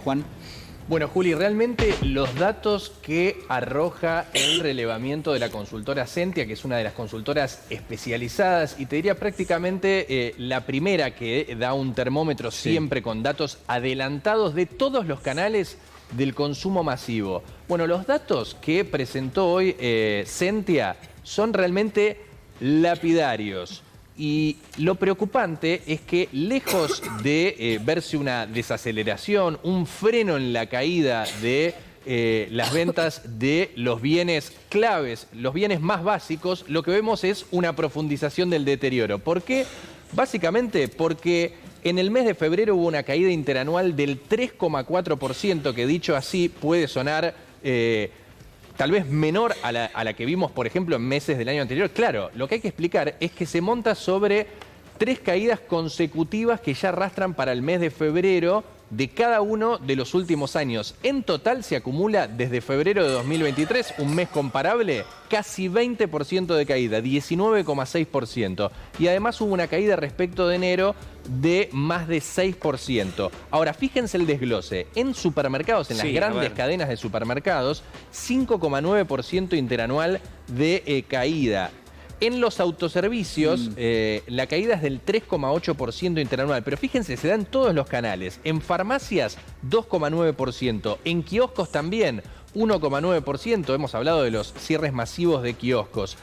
Juan. Bueno, Juli, realmente los datos que arroja el relevamiento de la consultora Sentia, que es una de las consultoras especializadas, y te diría prácticamente la primera que da un termómetro siempre con datos adelantados de todos los canales del consumo masivo. Bueno, los datos que presentó hoy Sentia son realmente lapidarios. Y lo preocupante es que lejos de verse una desaceleración, un freno en la caída de las ventas de los bienes claves, los bienes más básicos, lo que vemos es una profundización del deterioro. ¿Por qué? Básicamente porque en el mes de febrero hubo una caída interanual del 3,4%, que dicho así puede sonar tal vez menor a la que vimos, por ejemplo, en meses del año anterior. Claro, lo que hay que explicar es que se monta sobre 3 caídas consecutivas que ya arrastran para el mes de febrero de cada uno de los últimos años. En total se acumula desde febrero de 2023, un mes comparable, casi 20% de caída, 19,6%. Y además hubo una caída respecto de enero de más de 6%. Ahora, fíjense el desglose. En supermercados, en las grandes cadenas de supermercados, 5,9% interanual de caída. En los autoservicios, la caída es del 3,8% interanual. Pero fíjense, se da en todos los canales. En farmacias, 2,9%. En kioscos también, 1,9%. Hemos hablado de los cierres masivos de kioscos.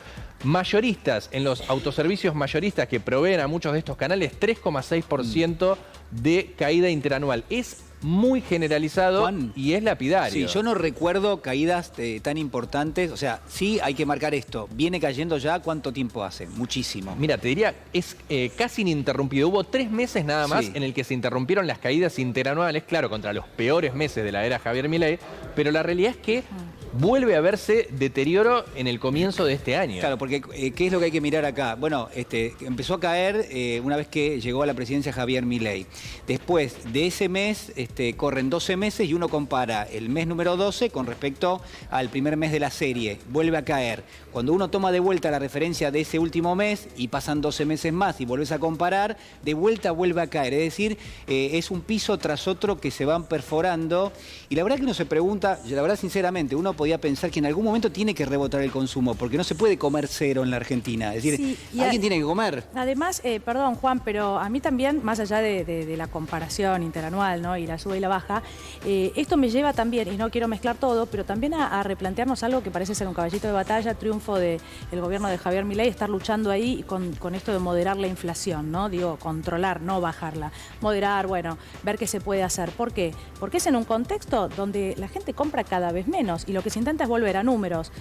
Mayoristas, en los autoservicios mayoristas que proveen a muchos de estos canales, 3,6% de caída interanual. Es muy generalizado, Juan, y es lapidario. Sí, yo no recuerdo caídas tan importantes. O sea, sí hay que marcar esto. ¿Viene cayendo ya? ¿Cuánto tiempo hace? Muchísimo. Mira, te diría, es casi ininterrumpido. Hubo 3 meses nada más en el que se interrumpieron las caídas interanuales, claro, contra los peores meses de la era Javier Milei, pero la realidad es que vuelve a verse deterioro en el comienzo de este año. Claro, porque ¿qué es lo que hay que mirar acá? Bueno, empezó a caer una vez que llegó a la presidencia Javier Milei. Después de ese mes corren 12 meses y uno compara el mes número 12 con respecto al primer mes de la serie. Vuelve a caer. Cuando uno toma de vuelta la referencia de ese último mes y pasan 12 meses más y volvés a comparar, de vuelta vuelve a caer. Es decir, es un piso tras otro que se van perforando. Y la verdad que uno se pregunta, la verdad sinceramente, uno podía pensar que en algún momento tiene que rebotar el consumo, porque no se puede comer cero en la Argentina. Es decir, alguien tiene que comer. Además, perdón Juan, pero a mí también, más allá de la comparación interanual, ¿no?, y la suba y la baja, esto me lleva también, y no quiero mezclar todo, pero también a replantearnos algo que parece ser un caballito de batalla, triunfo del gobierno de Javier Milei, estar luchando ahí con esto de moderar la inflación, ¿no? Digo, controlar, no bajarla. Moderar, bueno, ver qué se puede hacer. ¿Por qué? Porque es en un contexto donde la gente compra cada vez menos y lo que se intenta es volver a números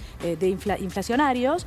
inflacionarios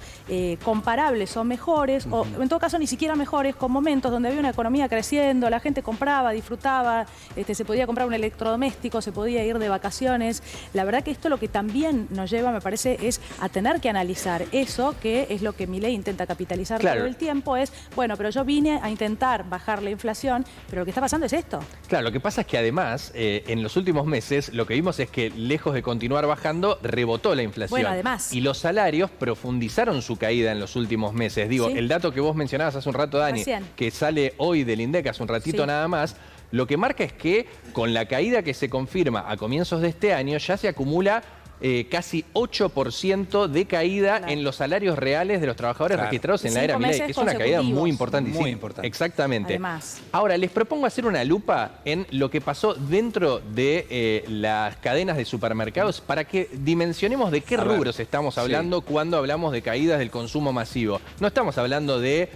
comparables o mejores, o en todo caso ni siquiera mejores, con momentos donde había una economía creciendo, la gente compraba, disfrutaba, se podía comprar un electrodoméstico, se podía ir de vacaciones. La verdad que esto lo que también nos lleva, me parece, es a tener que analizar eso, que es lo que Milei intenta capitalizar todo el tiempo, es, bueno, pero yo vine a intentar bajar la inflación, pero lo que está pasando es esto. Claro, lo que pasa es que además, en los últimos meses, lo que vimos es que lejos de continuar bajando, rebotó la inflación. Bueno, además. Y los salarios profundizaron su caída en los últimos meses. Digo, el dato que vos mencionabas hace un rato, Dani, que sale hoy del INDEC hace un ratito nada más, lo que marca es que con la caída que se confirma a comienzos de este año, ya se acumula casi 8% de caída en los salarios reales de los trabajadores registrados en la era Milei, que es una caída muy importante. Muy importante. Exactamente. Además. Ahora, les propongo hacer una lupa en lo que pasó dentro de las cadenas de supermercados para que dimensionemos de qué rubros estamos hablando cuando hablamos de caídas del consumo masivo. No estamos hablando de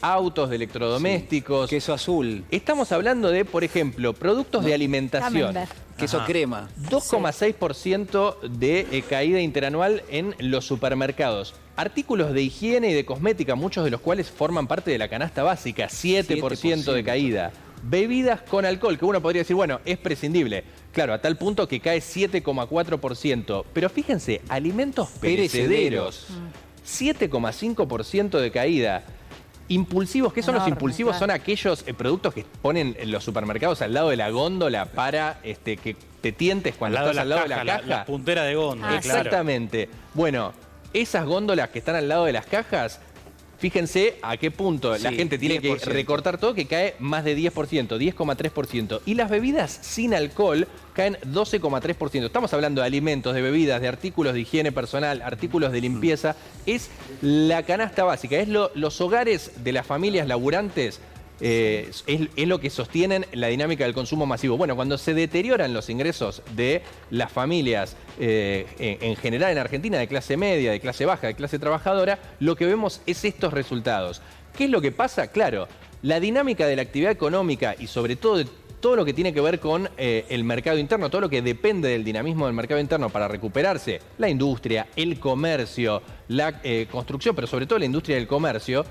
autos, de electrodomésticos. Queso azul. Estamos hablando de, por ejemplo, productos de alimentación. Queso crema. 2,6% de caída interanual en los supermercados. Artículos de higiene y de cosmética, muchos de los cuales forman parte de la canasta básica, 7% de caída. Bebidas con alcohol, que uno podría decir, bueno, es prescindible. Claro, a tal punto que cae 7,4%. Pero fíjense, alimentos perecederos, 7,5% de caída. Impulsivos, ¿qué son los impulsivos? Son aquellos productos que ponen en los supermercados al lado de la góndola para que te tientes cuando estás al lado de la caja. La puntera de góndola, Exactamente. Bueno, esas góndolas que están al lado de las cajas Fíjense a qué punto la Sí, gente tiene 10%. que recortar todo, que cae más de 10%, 10,3%. Y las bebidas sin alcohol caen 12,3%. Estamos hablando de alimentos, de bebidas, de artículos de higiene personal, artículos de limpieza. Es la canasta básica, es los hogares de las familias laburantes. Es lo que sostienen la dinámica del consumo masivo. Bueno, cuando se deterioran los ingresos de las familias en general en Argentina, de clase media, de clase baja, de clase trabajadora, lo que vemos es estos resultados. ¿Qué es lo que pasa? Claro, la dinámica de la actividad económica y sobre todo todo lo que tiene que ver con el mercado interno, todo lo que depende del dinamismo del mercado interno para recuperarse, la industria, el comercio, la construcción, pero sobre todo la industria del comercio,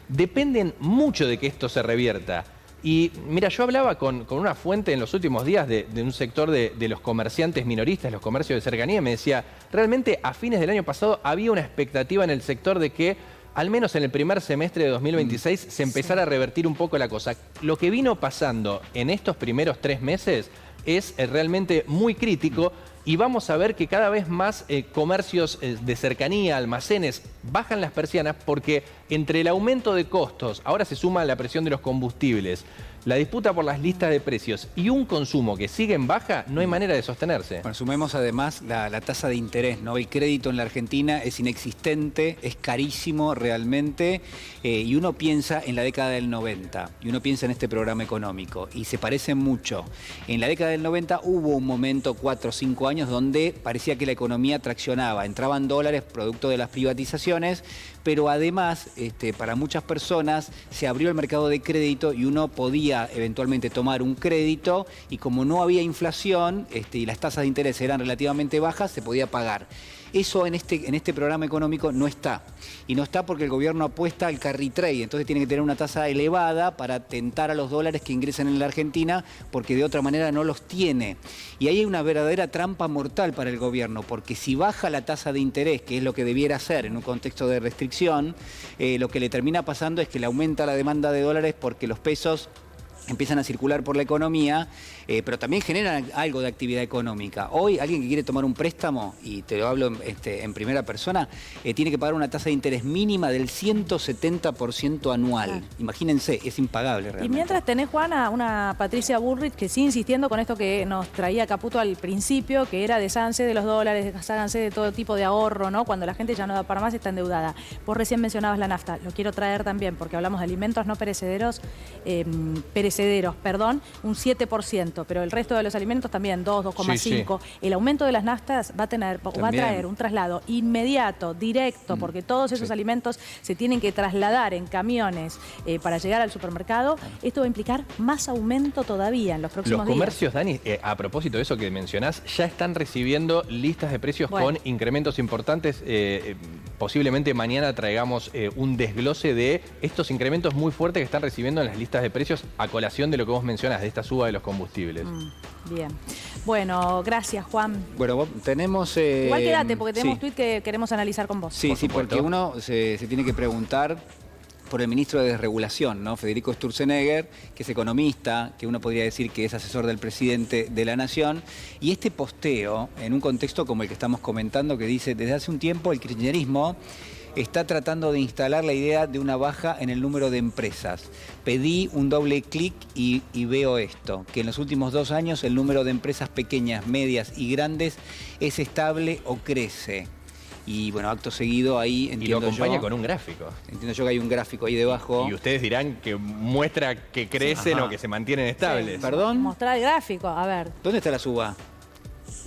dependen mucho de que esto se revierta. Y mira, yo hablaba con una fuente en los últimos días de un sector de los comerciantes minoristas, los comercios de cercanía, y me decía, realmente a fines del año pasado había una expectativa en el sector de que al menos en el primer semestre de 2026 se empezara a revertir un poco la cosa. Lo que vino pasando en estos primeros 3 meses es realmente muy crítico. Y vamos a ver que cada vez más comercios de cercanía, almacenes, bajan las persianas porque entre el aumento de costos, ahora se suma la presión de los combustibles, la disputa por las listas de precios y un consumo que sigue en baja, no hay manera de sostenerse. Bueno, sumemos además la tasa de interés, ¿no? El crédito en la Argentina es inexistente, es carísimo realmente, y uno piensa en la década del 90, y uno piensa en este programa económico, y se parecen mucho. En la década del 90 hubo un momento, 4 o 5 años, donde parecía que la economía traccionaba, entraban dólares producto de las privatizaciones, pero además, para muchas personas se abrió el mercado de crédito y uno podía eventualmente tomar un crédito y como no había inflación y las tasas de interés eran relativamente bajas, se podía pagar. Eso en este programa económico no está. Y no está porque el gobierno apuesta al carry trade, entonces tiene que tener una tasa elevada para tentar a los dólares que ingresen en la Argentina, porque de otra manera no los tiene. Y ahí hay una verdadera trampa mortal para el gobierno, porque si baja la tasa de interés, que es lo que debiera hacer en un contexto de restricción, lo que le termina pasando es que le aumenta la demanda de dólares porque los pesos empiezan a circular por la economía, pero también generan algo de actividad económica. Hoy alguien que quiere tomar un préstamo, y te lo hablo en primera persona, tiene que pagar una tasa de interés mínima del 170% anual. Claro. Imagínense, es impagable realmente. Y mientras tenés, Juana, una Patricia Bullrich que sigue insistiendo con esto que nos traía Caputo al principio, que era desháganse de los dólares, desháganse de todo tipo de ahorro, ¿no? Cuando la gente ya no da para más, está endeudada. Vos recién mencionabas la nafta, lo quiero traer también, porque hablamos de alimentos no perecederos, un 7%, pero el resto de los alimentos también, 2, 2,5. Sí. El aumento de las naftas va a traer un traslado inmediato, directo, porque todos esos alimentos se tienen que trasladar en camiones para llegar al supermercado. Esto va a implicar más aumento todavía en los próximos días. Los comercios, Dani, a propósito de eso que mencionás, ya están recibiendo listas de precios con incrementos importantes. Posiblemente mañana traigamos un desglose de estos incrementos muy fuertes que están recibiendo en las listas de precios a colación de lo que vos mencionás, de esta suba de los combustibles. Bien. Bueno, gracias, Juan. Bueno, tenemos... Igual quédate, porque tenemos tuit que queremos analizar con vos. Sí, porque uno se tiene que preguntar por el ministro de Desregulación, ¿no? Federico Sturzenegger, que es economista, que uno podría decir que es asesor del presidente de la Nación, y este posteo, en un contexto como el que estamos comentando, que dice, desde hace un tiempo el kirchnerismo está tratando de instalar la idea de una baja en el número de empresas. Pedí un doble clic y veo esto, que en los últimos 2 años el número de empresas pequeñas, medias y grandes es estable o crece. Y bueno, acto seguido ahí entiendo yo... Y lo acompaña con un gráfico. Entiendo yo que hay un gráfico ahí debajo. Y ustedes dirán que muestra que crecen o que se mantienen estables. Sí. ¿Perdón? Mostrar el gráfico, a ver. ¿Dónde está la suba?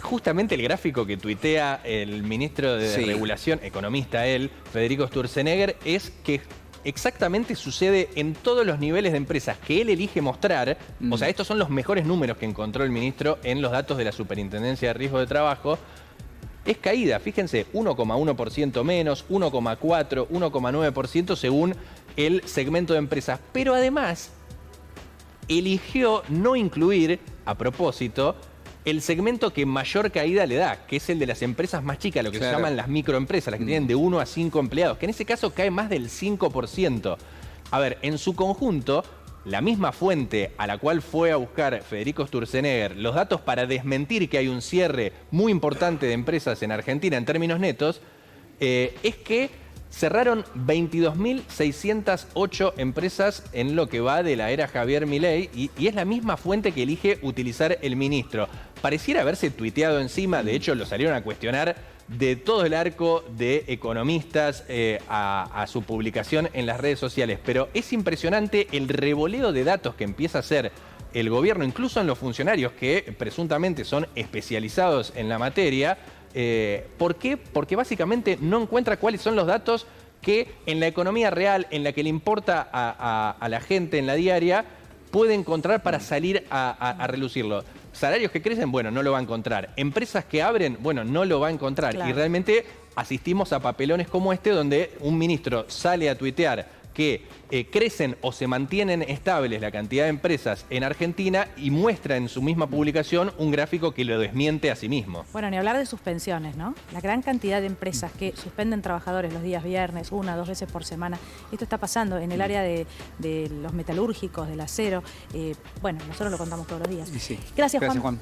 Justamente el gráfico que tuitea el ministro de Desregulación, economista él, Federico Sturzenegger, es que exactamente sucede en todos los niveles de empresas que él elige mostrar. O sea, estos son los mejores números que encontró el ministro en los datos de la Superintendencia de Riesgo de Trabajo. Es caída, fíjense, 1,1% menos, 1,4%, 1,9% según el segmento de empresas. Pero además, eligió no incluir, a propósito, el segmento que mayor caída le da, que es el de las empresas más chicas, lo que se llaman las microempresas, las que tienen de 1 a 5 empleados, que en ese caso cae más del 5%. A ver, en su conjunto, la misma fuente a la cual fue a buscar Federico Sturzenegger los datos para desmentir que hay un cierre muy importante de empresas en Argentina en términos netos, es que cerraron 22.608 empresas en lo que va de la era Javier Milei y es la misma fuente que elige utilizar el ministro. Pareciera haberse tuiteado encima, de hecho lo salieron a cuestionar de todo el arco de economistas a su publicación en las redes sociales. Pero es impresionante el revoleo de datos que empieza a hacer el gobierno, incluso en los funcionarios que presuntamente son especializados en la materia. ¿Por qué? Porque básicamente no encuentra cuáles son los datos que en la economía real, en la que le importa a la gente en la diaria, puede encontrar para salir a relucirlo. Salarios que crecen, bueno, no lo va a encontrar. Empresas que abren, bueno, no lo va a encontrar. Claro. Y realmente asistimos a papelones como este, donde un ministro sale a tuitear que crecen o se mantienen estables la cantidad de empresas en Argentina y muestra en su misma publicación un gráfico que lo desmiente a sí mismo. Bueno, ni hablar de suspensiones, ¿no? La gran cantidad de empresas que suspenden trabajadores los días viernes, 1 o 2 veces por semana. Esto está pasando en el área de los metalúrgicos, del acero. Bueno, nosotros lo contamos todos los días. Sí. Gracias, Juan.